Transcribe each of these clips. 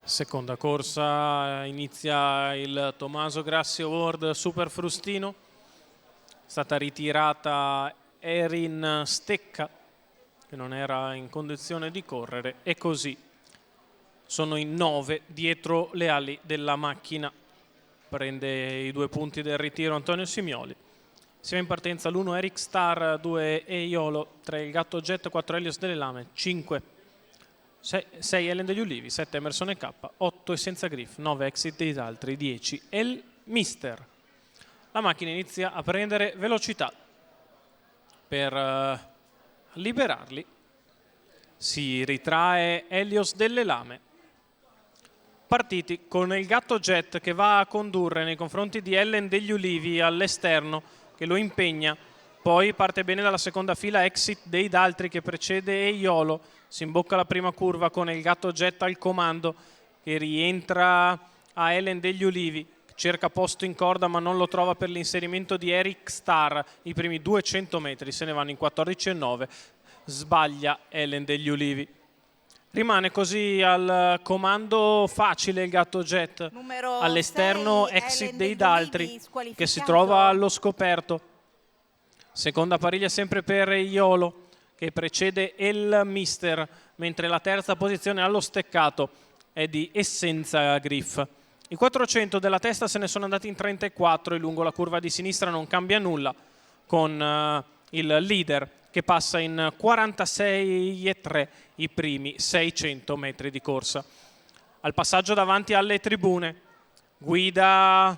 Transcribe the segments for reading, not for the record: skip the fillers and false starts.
Seconda corsa, inizia il Tommaso Grassi Award Super Frustino. È stata ritirata Erin Stecca, che non era in condizione di correre, e così sono in 9 dietro le ali della macchina. Prende i 2 punti del ritiro Antonio Simioli. Siamo in partenza l'1 Eric Star, 2 Eiolo, 3 il Gatto Jet, 4 Helios delle Lame, 5 6 Ellen degli Ulivi, 7 Emerson K, 8 Essenza Griff, 9 Exit degli altri, 10 El Mister. La macchina inizia a prendere velocità. Per liberarli si ritrae Helios delle Lame. Partiti con il Gatto Jet che va a condurre nei confronti di Ellen degli Ulivi all'esterno, che lo impegna. Poi parte bene dalla seconda fila Exit dei Daltri che precede Eiolo. Si imbocca la prima curva con il Gatto Jet al comando, che rientra a Ellen degli Ulivi. Cerca posto in corda ma non lo trova per l'inserimento di Eric Star. I primi 200 metri se ne vanno in 14,9. Sbaglia Ellen degli Ulivi. Rimane così al comando facile il Gatto Jet. All'esterno Exit dei Daltri che si trova allo scoperto. Seconda pariglia sempre per Eiolo che precede El Mister, mentre la terza posizione allo steccato è di Essenza Griff. I 400 della testa se ne sono andati in 34 e lungo la curva di sinistra non cambia nulla, con il leader che passa in 46,3 i primi 600 metri di corsa. Al passaggio davanti alle tribune guida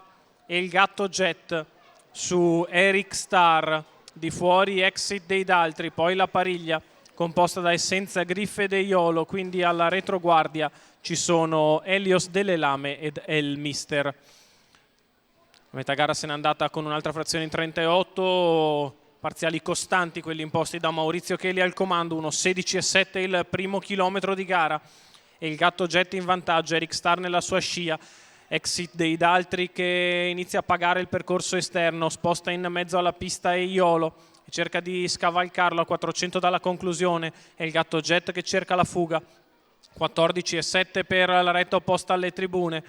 il Gatto Jet su Eric Star, di fuori Exit dei Daltri, poi la pariglia composta da Essenza Griff ed Eiolo, quindi alla retroguardia ci sono Helios delle Lame ed El Mister. La metà gara se n'è andata con un'altra frazione in 38, parziali costanti quelli imposti da Maurizio Cheli al comando, 1:16,7 il primo chilometro di gara e il Gatto Jet in vantaggio, Eric Star nella sua scia. Exit dei Daltri che inizia a pagare il percorso esterno, sposta in mezzo alla pista Eiolo e cerca di scavalcarlo a 400 dalla conclusione. È il Gatto Jet che cerca la fuga, 14,7 per la retta opposta alle tribune.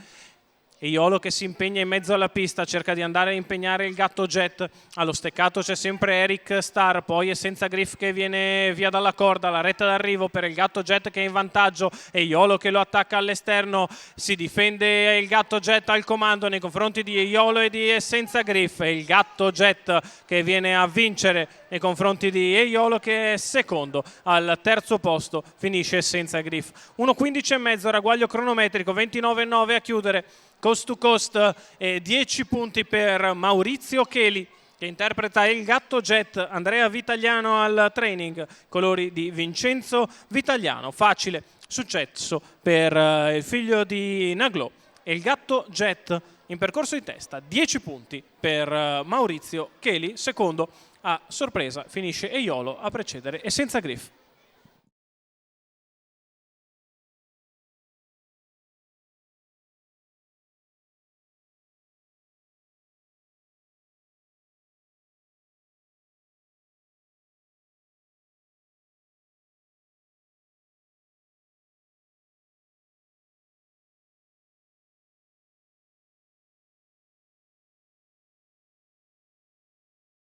Eiolo che si impegna in mezzo alla pista, cerca di andare a impegnare il Gatto Jet. Allo steccato c'è sempre Eric Star, poi Essenza Griff che viene via dalla corda, la retta d'arrivo per il Gatto Jet che è in vantaggio. Eiolo che lo attacca all'esterno, si difende il Gatto Jet al comando nei confronti di Eiolo e di Essenza Griff. E il Gatto Jet che viene a vincere nei confronti di Eiolo che è secondo. Al terzo posto finisce Essenza Griff. 1:15,5 ragguaglio cronometrico, 29,9 a chiudere. Coast to coast e 10 punti per Maurizio Cheli che interpreta il Gatto Jet. Andrea Vitagliano al training, colori di Vincenzo Vitagliano. Facile successo per il figlio di Naglò e il Gatto Jet in percorso di testa. 10 punti per Maurizio Cheli, secondo. A sorpresa finisce Eiolo a precedere Essenza Griff.